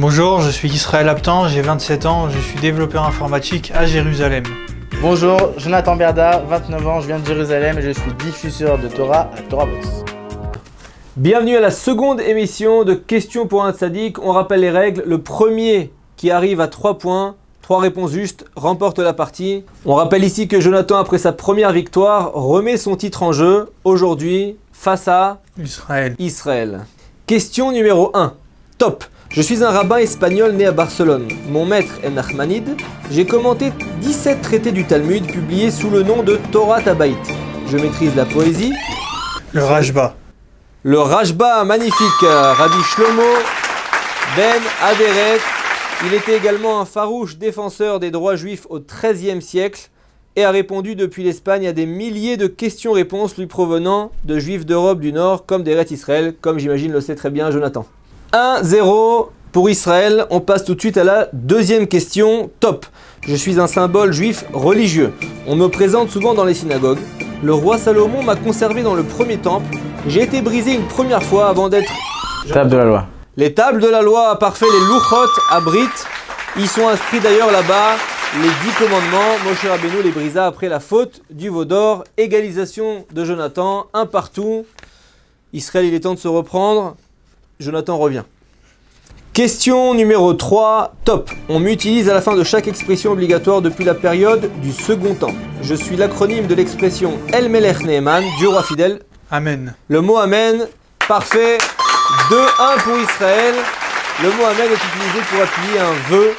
Bonjour, je suis Israël Aptan, j'ai 27 ans, je suis développeur informatique à Jérusalem. Bonjour, Jonathan Berda, 29 ans, je viens de Jérusalem et je suis diffuseur de Torah à TorahBox. Bienvenue à la seconde émission de Questions pour un tzaddik. On rappelle les règles. Le premier qui arrive à 3 points, 3 réponses justes, remporte la partie. On rappelle ici que Jonathan, après sa première victoire, remet son titre en jeu aujourd'hui face à Israël. Question numéro 1. Top. Je suis un rabbin espagnol né à Barcelone. Mon maître est Nachmanide. J'ai commenté 17 traités du Talmud publiés sous le nom de Torah Tabaït. Je maîtrise la poésie. Le Rashba. Le Rashba, magnifique. Rabbi Shlomo Ben Aderet. Il était également un farouche défenseur des droits juifs au XIIIe siècle et a répondu depuis l'Espagne à des milliers de questions-réponses lui provenant de juifs d'Europe du Nord comme d'Eretz Israël, comme j'imagine le sait très bien Jonathan. 1-0 pour Israël. On passe tout de suite à la deuxième question. Top. Je suis un symbole juif religieux. On me présente souvent dans les synagogues. Le roi Salomon m'a conservé dans le premier temple. J'ai été brisé une première fois avant d'être... Table de la loi. Les tables de la loi, parfait, les louchot abrit. Ils sont inscrits d'ailleurs là-bas. Les 10 commandements, Moshe Rabbeinu les brisa après la faute du veau d'or. Égalisation de Jonathan, un partout. Israël, il est temps de se reprendre. Jonathan revient. Question numéro 3, top. On m'utilise à la fin de chaque expression obligatoire depuis la période du Second Temple. Je suis l'acronyme de l'expression El Melech Ne'eman, Dieu roi fidèle. Amen. Le mot Amen, parfait. 2-1 pour Israël. Le mot Amen est utilisé pour appuyer un vœu.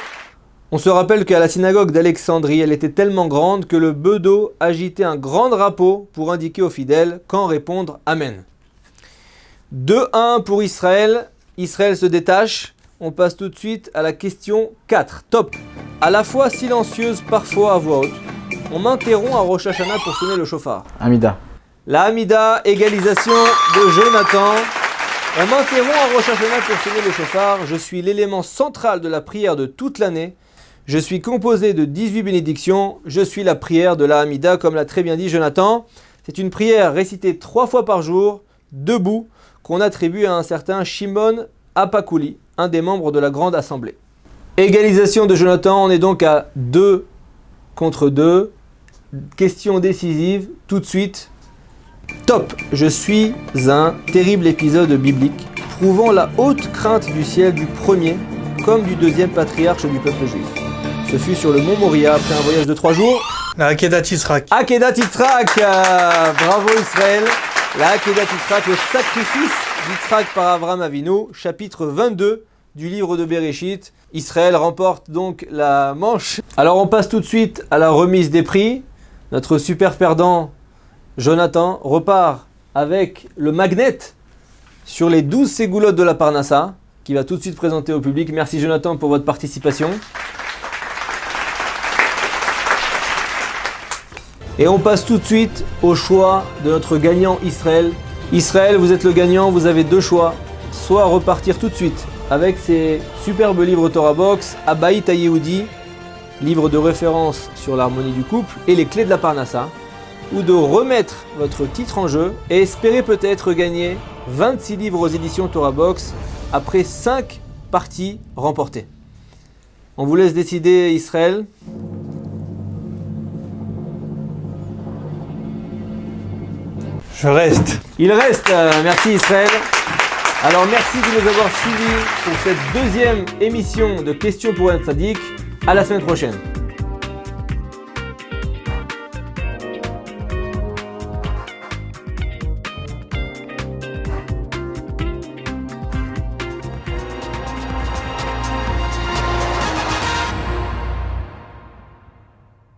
On se rappelle qu'à la synagogue d'Alexandrie, elle était tellement grande que le bedeau agitait un grand drapeau pour indiquer aux fidèles quand répondre Amen. 2-1 pour Israël. Israël se détache. On passe tout de suite à la question 4. Top. À la fois silencieuse, parfois à voix haute. On m'interrompt à Rosh Hashanah pour sonner le shofar. Amida. La Hamida, égalisation de Jonathan. On m'interrompt à Rosh Hashanah pour sonner le shofar. Je suis l'élément central de la prière de toute l'année. Je suis composé de 18 bénédictions. Je suis la prière de la Hamida, comme l'a très bien dit Jonathan. C'est une prière récitée 3 fois par jour, debout, qu'on attribue à un certain Shimon Apakouli, un des membres de la Grande Assemblée. Égalisation de Jonathan, on est donc à 2 contre 2. Question décisive, tout de suite. Top. Je suis un terrible épisode biblique, prouvant la haute crainte du ciel du premier comme du deuxième patriarche du peuple juif. Ce fut sur le mont Moria après un voyage de 3 jours. La Akedat Yitzhak. Akedat Yitzhak, bravo Israël. La Akedat Yitzhak, le sacrifice d'Yitzhak par Avraham Avinu, chapitre 22 du livre de Bereshit. Israël remporte donc la manche. Alors on passe tout de suite à la remise des prix. Notre super perdant, Jonathan, repart avec le magnet sur les 12 ségoulottes de la Parnassa, qui va tout de suite présenter au public. Merci Jonathan pour votre participation. Et on passe tout de suite au choix de notre gagnant Israël. Israël, vous êtes le gagnant, vous avez 2 choix. Soit repartir tout de suite avec ces superbes livres TorahBox, Abaït HaYehudi, livre de référence sur l'harmonie du couple et les clés de la Parnassa, ou de remettre votre titre en jeu et espérer peut-être gagner 26 livres aux éditions TorahBox après 5 parties remportées. On vous laisse décider, Israël. Je reste. Il reste. Merci Israël. Alors merci de nous avoir suivis pour cette deuxième émission de Questions pour un tzaddik. À la semaine prochaine.